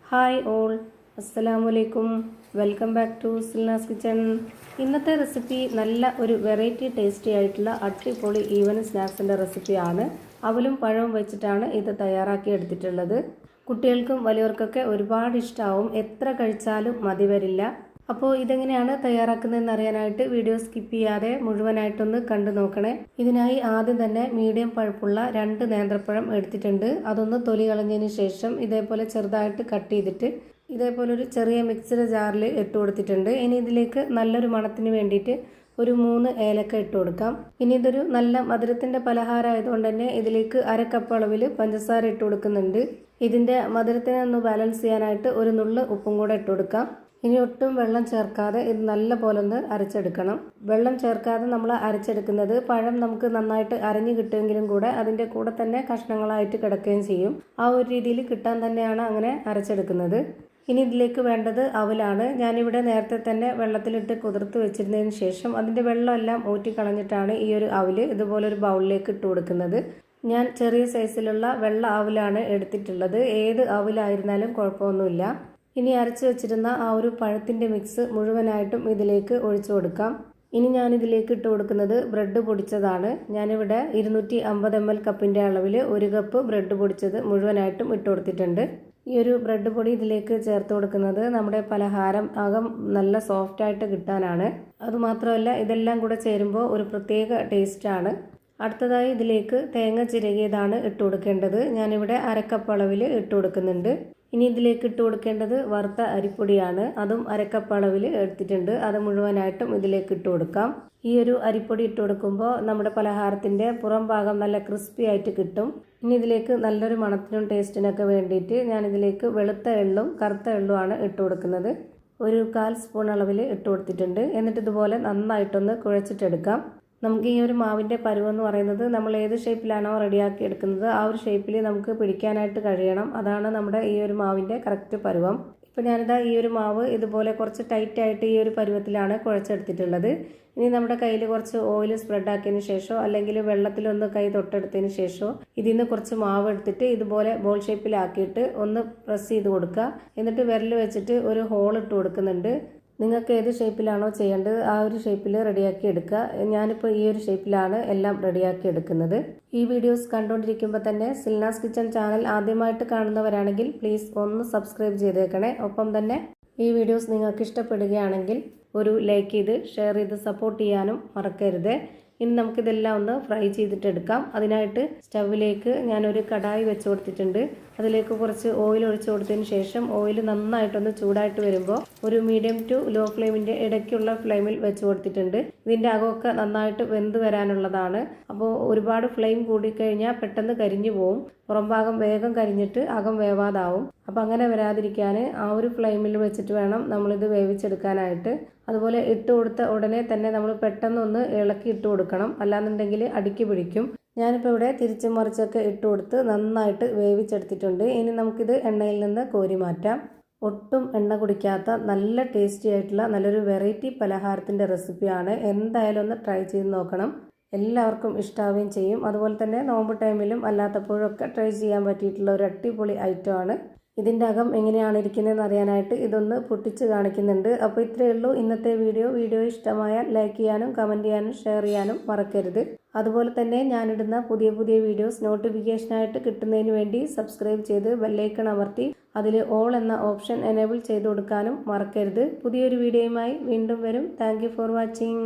Hi all, അസ്സലാമു അലൈക്കും. Welcome back to Silna's kitchen. ഇന്നത്തെ റെസിപ്പി നല്ല ഒരു വെറൈറ്റി ടേസ്റ്റി ആയിട്ടുള്ള അടിപൊളി ഈവനിങ് സ്നാക്സിൻ്റെ റെസിപ്പിയാണ്. അവലും പഴവും വെച്ചിട്ടാണ് ഇത് തയ്യാറാക്കി എടുത്തിട്ടുള്ളത്. കുട്ടികൾക്കും വലിയവർക്കൊക്കെ ഒരുപാട് ഇഷ്ടമാവും. എത്ര കഴിച്ചാലും മതി വരില്ല. അപ്പോൾ ഇതെങ്ങനെയാണ് തയ്യാറാക്കുന്നതെന്ന് അറിയാനായിട്ട് വീഡിയോ സ്കിപ്പ് ചെയ്യാതെ മുഴുവനായിട്ടൊന്ന് കണ്ടു നോക്കണേ. ഇതിനായി ആദ്യം തന്നെ മീഡിയം പഴുപ്പുള്ള 2 നേന്ത്രപ്പഴം എടുത്തിട്ടുണ്ട്. അതൊന്ന് തൊലി കളഞ്ഞതിന് ശേഷം ഇതേപോലെ ചെറുതായിട്ട് കട്ട് ചെയ്തിട്ട് ഇതേപോലെ ഒരു ചെറിയ മിക്സിയുടെ ജാറിൽ ഇട്ട് കൊടുത്തിട്ടുണ്ട്. ഇനി ഇതിലേക്ക് നല്ലൊരു മണത്തിന് വേണ്ടിയിട്ട് ഒരു 3 ഏലക്ക ഇട്ട് കൊടുക്കാം. ഇനി ഇതൊരു നല്ല മധുരത്തിൻ്റെ പലഹാരം ആയതുകൊണ്ട് തന്നെ ഇതിലേക്ക് 1/2 കപ്പ് അളവിൽ പഞ്ചസാര ഇട്ട് കൊടുക്കുന്നുണ്ട്. ഇതിൻ്റെ മധുരത്തിനെ ഒന്ന് ബാലൻസ് ചെയ്യാനായിട്ട് ഒരു നുള്ള് ഉപ്പും കൂടെ ഇട്ട് കൊടുക്കാം. ഇനി ഒട്ടും വെള്ളം ചേർക്കാതെ ഇത് നല്ല പോലെ ഒന്ന് അരച്ചെടുക്കണം. വെള്ളം ചേർക്കാതെ നമ്മൾ അരച്ചെടുക്കുന്നത് പഴം നമുക്ക് നന്നായിട്ട് അരഞ്ഞു കിട്ടുമെങ്കിലും കൂടെ അതിൻ്റെ കൂടെ തന്നെ കഷ്ണങ്ങളായിട്ട് കിടക്കുകയും ചെയ്യും. ആ ഒരു രീതിയിൽ കിട്ടാൻ തന്നെയാണ് അങ്ങനെ അരച്ചെടുക്കുന്നത്. ഇനി ഇതിലേക്ക് വേണ്ടത് അവലാണ്. ഞാനിവിടെ നേരത്തെ തന്നെ വെള്ളത്തിലിട്ട് കുതിർത്ത് വെച്ചിരുന്നതിന് ശേഷം അതിൻ്റെ വെള്ളമെല്ലാം ഊറ്റിക്കളഞ്ഞിട്ടാണ് ഈ ഒരു അവല് ഇതുപോലൊരു ബൗളിലേക്ക് ഇട്ട് കൊടുക്കുന്നത്. ഞാൻ ചെറിയ സൈസിലുള്ള വെള്ള അവലാണ് എടുത്തിട്ടുള്ളത്. ഏത് അവലായിരുന്നാലും കുഴപ്പമൊന്നുമില്ല. ഇനി അരച്ച് വെച്ചിരുന്ന ആ ഒരു പഴത്തിൻ്റെ മിക്സ് മുഴുവനായിട്ടും ഇതിലേക്ക് ഒഴിച്ചു കൊടുക്കാം. ഇനി ഞാനിതിലേക്ക് ഇട്ട് കൊടുക്കുന്നത് ബ്രെഡ് പൊടിച്ചതാണ്. ഞാനിവിടെ 250 ml കപ്പിൻ്റെ അളവിൽ 1 കപ്പ് ബ്രെഡ് പൊടിച്ചത് മുഴുവനായിട്ടും ഇട്ട് കൊടുത്തിട്ടുണ്ട്. ഈ ഒരു ബ്രെഡ് പൊടി ഇതിലേക്ക് ചേർത്ത് കൊടുക്കുന്നത് നമ്മുടെ പലഹാരം അകം നല്ല സോഫ്റ്റായിട്ട് കിട്ടാനാണ്. അതുമാത്രമല്ല ഇതെല്ലാം കൂടെ ചേരുമ്പോൾ ഒരു പ്രത്യേക ടേസ്റ്റാണ്. അടുത്തതായി ഇതിലേക്ക് തേങ്ങ ചിരകിയതാണ് ഇട്ട് കൊടുക്കേണ്ടത്. ഞാനിവിടെ 1/2 കപ്പ് അളവിൽ ഇട്ട് കൊടുക്കുന്നുണ്ട്. ഇനി ഇതിലേക്ക് ഇട്ട് കൊടുക്കേണ്ടത് വറുത്ത അരിപ്പൊടിയാണ്. അതും 1/2 കപ്പ് അളവിൽ എടുത്തിട്ടുണ്ട്. അത് മുഴുവനായിട്ടും ഇതിലേക്ക് ഇട്ട് കൊടുക്കാം. ഈ ഒരു അരിപ്പൊടി ഇട്ട് കൊടുക്കുമ്പോൾ നമ്മുടെ പലഹാരത്തിൻ്റെ പുറം ഭാഗം നല്ല ക്രിസ്പി ആയിട്ട് കിട്ടും. ഇനി ഇതിലേക്ക് നല്ലൊരു മണത്തിനും ടേസ്റ്റിനൊക്കെ വേണ്ടിയിട്ട് ഞാനിതിലേക്ക് വെളുത്ത എള്ളും കറുത്ത എള്ളുമാണ് ഇട്ട് കൊടുക്കുന്നത്. ഒരു 1/4 സ്പൂൺ അളവിൽ ഇട്ട് കൊടുത്തിട്ടുണ്ട്. എന്നിട്ട് ഇതുപോലെ നന്നായിട്ടൊന്ന് കുഴച്ചിട്ടെടുക്കാം. നമുക്ക് ഈ ഒരു മാവിൻ്റെ പരുവെന്ന് പറയുന്നത് നമ്മൾ ഏത് ഷേപ്പിലാണോ റെഡിയാക്കി എടുക്കുന്നത് ആ ഒരു ഷേപ്പിൽ നമുക്ക് പിടിക്കാനായിട്ട് കഴിയണം. അതാണ് നമ്മുടെ ഈ ഒരു മാവിൻ്റെ കറക്റ്റ് പരുവം. ഇപ്പോൾ ഞാനിതാ ഈ ഒരു മാവ് ഇതുപോലെ കുറച്ച് ടൈറ്റായിട്ട് ഈ ഒരു പരുവത്തിലാണ് കുഴച്ചെടുത്തിട്ടുള്ളത്. ഇനി നമ്മുടെ കയ്യിൽ കുറച്ച് ഓയിൽ സ്പ്രെഡാക്കിയതിന് ശേഷമോ അല്ലെങ്കിൽ വെള്ളത്തിലൊന്ന് കൈ തൊട്ടെടുത്തതിന് ശേഷമോ ഇതിൽ നിന്ന് കുറച്ച് മാവ് എടുത്തിട്ട് ഇതുപോലെ ബോൾ ഷേപ്പിലാക്കിയിട്ട് ഒന്ന് പ്രസ് ചെയ്ത് കൊടുക്കുക. എന്നിട്ട് വിരൽ വെച്ചിട്ട് ഒരു ഹോൾ ഇട്ട് കൊടുക്കുന്നുണ്ട്. നിങ്ങൾക്ക് ഏത് ഷേപ്പിലാണോ ചെയ്യേണ്ടത് ആ ഒരു ഷേപ്പിൽ റെഡിയാക്കി എടുക്കുക. ഞാനിപ്പോൾ ഈ ഒരു ഷേപ്പിലാണ് എല്ലാം റെഡിയാക്കി എടുക്കുന്നത്. ഈ വീഡിയോസ് കണ്ടുകൊണ്ടിരിക്കുമ്പോൾ തന്നെ സിൽനാസ് കിച്ചൺ ചാനൽ ആദ്യമായിട്ട് കാണുന്നവരാണെങ്കിൽ പ്ലീസ് ഒന്ന് സബ്സ്ക്രൈബ് ചെയ്തേക്കണേ. ഒപ്പം തന്നെ ഈ വീഡിയോസ് നിങ്ങൾക്ക് ഇഷ്ടപ്പെടുകയാണെങ്കിൽ ഒരു ലൈക്ക് ചെയ്ത് ഷെയർ ചെയ്ത് സപ്പോർട്ട് ചെയ്യാനും മറക്കരുത്. ഇനി നമുക്കിതെല്ലാം ഒന്ന് ഫ്രൈ ചെയ്തിട്ടെടുക്കാം. അതിനായിട്ട് സ്റ്റൗവിലേക്ക് ഞാനൊരു കടായി വെച്ച് കൊടുത്തിട്ടുണ്ട്. അതിലേക്ക് കുറച്ച് ഓയിൽ ഒഴിച്ചു കൊടുത്തതിന് ശേഷം ഓയിൽ നന്നായിട്ടൊന്ന് ചൂടായിട്ട് വരുമ്പോൾ ഒരു മീഡിയം ടു ലോ ഫ്ലെയിമിൻ്റെ ഇടയ്ക്കുള്ള ഫ്ലെയിമിൽ വെച്ച് കൊടുത്തിട്ടുണ്ട്. ഇതിൻ്റെ അകമൊക്കെ നന്നായിട്ട് വെന്ത് വരാനുള്ളതാണ്. അപ്പോൾ ഒരുപാട് ഫ്ലെയിം കൂടിക്കഴിഞ്ഞാൽ പെട്ടെന്ന് കരിഞ്ഞു പോവും. പുറം ഭാഗം വേഗം കരിഞ്ഞിട്ട് അകം വേവാതാവും. അപ്പം അങ്ങനെ വരാതിരിക്കാൻ ആ ഒരു ഫ്ലെയിമിൽ വെച്ചിട്ട് വേണം നമ്മളിത് വേവിച്ചെടുക്കാനായിട്ട്. അതുപോലെ ഇട്ട് കൊടുത്ത ഉടനെ തന്നെ നമ്മൾ പെട്ടെന്നൊന്ന് ഇളക്കി ഇട്ട് കൊടുക്കണം. അല്ലാന്നുണ്ടെങ്കിൽ അടിക്ക് പിടിക്കും. ഞാനിപ്പോൾ ഇവിടെ തിരിച്ചും മറിച്ചൊക്കെ ഇട്ട് കൊടുത്ത് നന്നായിട്ട് വേവിച്ചെടുത്തിട്ടുണ്ട്. ഇനി നമുക്കിത് എണ്ണയിൽ നിന്ന് കോരി മാറ്റാം. ഒട്ടും എണ്ണ കുടിക്കാത്ത നല്ല ടേസ്റ്റി ആയിട്ടുള്ള നല്ലൊരു വെറൈറ്റി പലഹാരത്തിൻ്റെ റെസിപ്പിയാണ്. എന്തായാലും ഒന്ന് ട്രൈ ചെയ്ത് നോക്കണം. എല്ലാവർക്കും ഇഷ്ടാവുകയും ചെയ്യും. അതുപോലെ തന്നെ നോമ്പ് ടൈമിലും അല്ലാത്തപ്പോഴൊക്കെ ട്രൈ ചെയ്യാൻ പറ്റിയിട്ടുള്ള ഒരു അടിപൊളി ഐറ്റമാണ്. ഇതിൻ്റെ അകം എങ്ങനെയാണ് ഇരിക്കുന്നതെന്ന് അറിയാനായിട്ട് ഇതൊന്ന് പൊട്ടിച്ച് കാണിക്കുന്നുണ്ട്. അപ്പോൾ ഇത്രയേ ഉള്ളൂ ഇന്നത്തെ വീഡിയോ. വീഡിയോ ഇഷ്ടമായാൽ ലൈക്ക് ചെയ്യാനും കമൻറ്റ് ചെയ്യാനും ഷെയർ ചെയ്യാനും മറക്കരുത്. അതുപോലെ തന്നെ ഞാനിടുന്ന പുതിയ പുതിയ വീഡിയോസ് നോട്ടിഫിക്കേഷനായിട്ട് കിട്ടുന്നതിന് വേണ്ടി സബ്സ്ക്രൈബ് ചെയ്ത് ബെല്ലൈക്കൺ അമർത്തി അതിൽ ഓൾ എന്ന ഓപ്ഷൻ എനേബിൾ ചെയ്ത് കൊടുക്കാനും മറക്കരുത്. പുതിയൊരു വീഡിയോയുമായി വീണ്ടും വരും. Thank you for watching.